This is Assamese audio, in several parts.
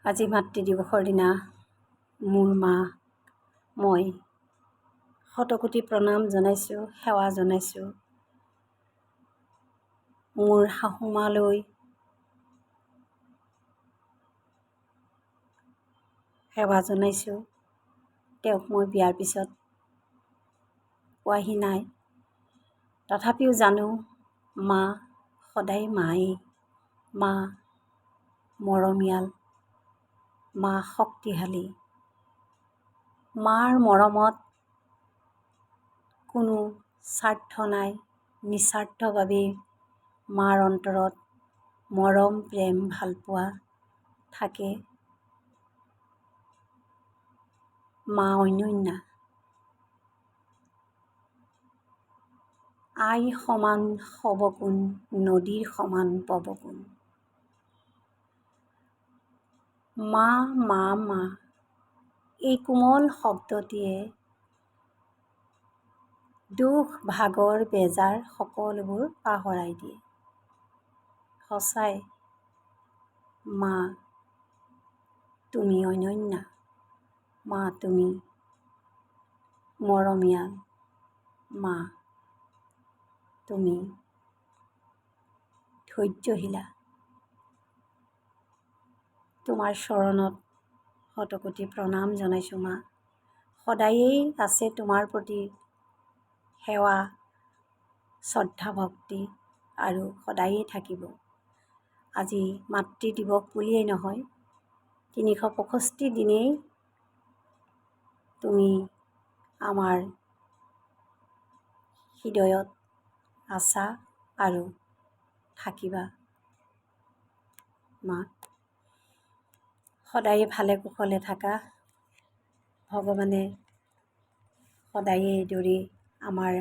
আজি মাতৃ দিৱসৰ দিনা মোৰ মা মই শতকোটি প্ৰণাম জনাইছোঁ, সেৱা জনাইছোঁ। মোৰ শাহুমালৈ সেৱা জনাইছোঁ। তেওঁক মই বিয়াৰ পিছত পোৱাহি নাই, তথাপিও জানো মা সদায় মায়েই। মা মৰমীয়াল, মা শক্তিশালী। মাৰ মৰমত কোনো স্বাৰ্থ নাই, নিস্বাৰ্থভাৱেই মাৰ অন্তৰত মৰম, প্ৰেম, ভালপোৱা থাকে। মা অনন্যা। আই সমান সবগুণ, নদীৰ সমান পৱগুণ। মা মা মা এই কোমল শব্দটিয়ে দুখ, ভাগৰ, বেজাৰ সকলোবোৰ পাহৰাই দিয়ে। সঁচাই মা তুমি অনন্যা, মা তুমি মৰমীয়াল, মা তুমি ধৈৰ্যশীলা। তোমাৰ চৰণত শতকোটি প্ৰণাম জনাইছোঁ মা। সদায়েই আছে তোমাৰ প্ৰতি সেৱা, শ্ৰদ্ধা, ভক্তি আৰু সদায়েই থাকিব। আজি মাতৃ দিৱস বুলিয়েই নহয়, ৩৬৫ দিনেই তুমি আমাৰ হৃদয়ত আছা আৰু থাকিবা। মা সদায়ে ভালে কুশলে থাকা। ভগৱানে সদায়ে এইদৰে আমাৰ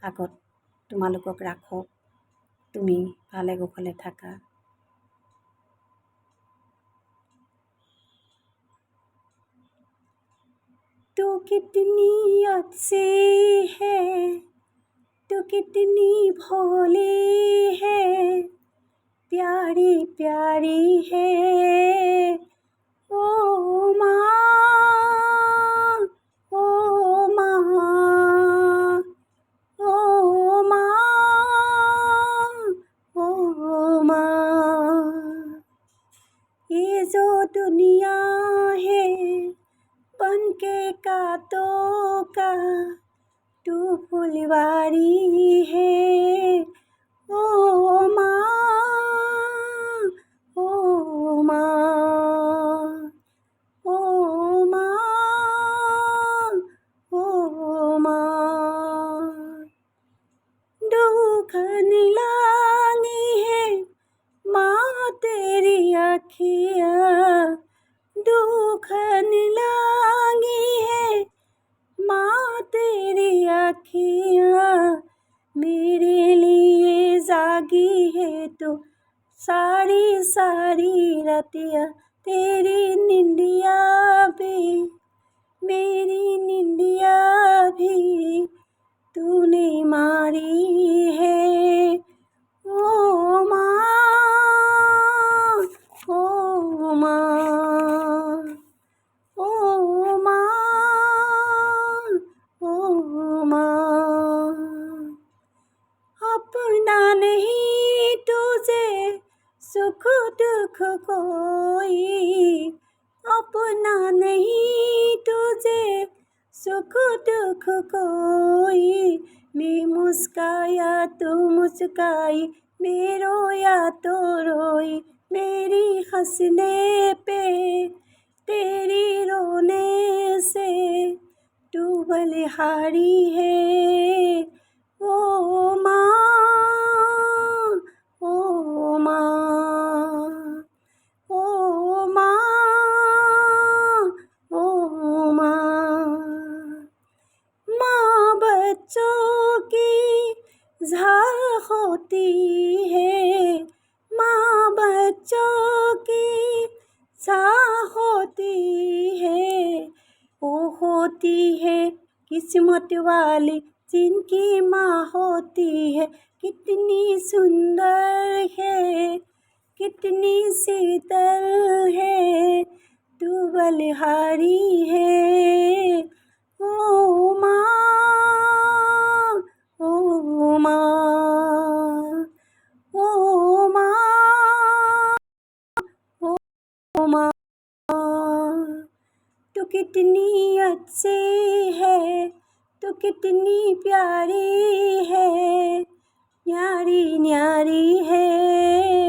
আগত তোমালোকক ৰাখক, তুমি ভালে কুশলে থাকা। तू कितनी अच्छी है, तू कितनी भोली है, प्यारी प्यारी है ओ माँ, ओ माँ, ओ माँ, ओ माँ। ये जो दुनिया है बनके कांटों का, तू फुलवारी है ओ माँ, ओ माँ, ओ माँ, ओ माँ। दुख नीलानी है माँ तेरी आँखियाँ, दुख नीलानी है माँ तेरी आँखियाँ, मेरे लिए जागी है तो सारी सारी रातियाँ, तेरी निंदिया भी, मेरी निंदिया भी तूने मारी है ओ माँ, ओ माँ, ओ माँ, ओ माँ। अपना नहीं तुझे सुख दुख कोई, अपना नहीं तुझे सुख दुख कोई। मैं मुस्काया तू मुस्काई, मैं रोया तो रोई, मेरी हंसने पे तेरी रोने से तू बलिहारी है ओ माँ, ओ माँ, ओ माँ, ओ माँ। माँ बच्चों की झांक होती है, माँ बच्चों की झांक होती है, वो होती है किस्मत वाली जिनकी माँ होती है। कितनी सुंदर है, कितनी शीतल है बलहारी है। ओ माँ, ओ माँ, ओ माँ, ओ माँ, तू कितनी अच्छी है, तू कितनी प्यारी है, न्यारी न्यारी है।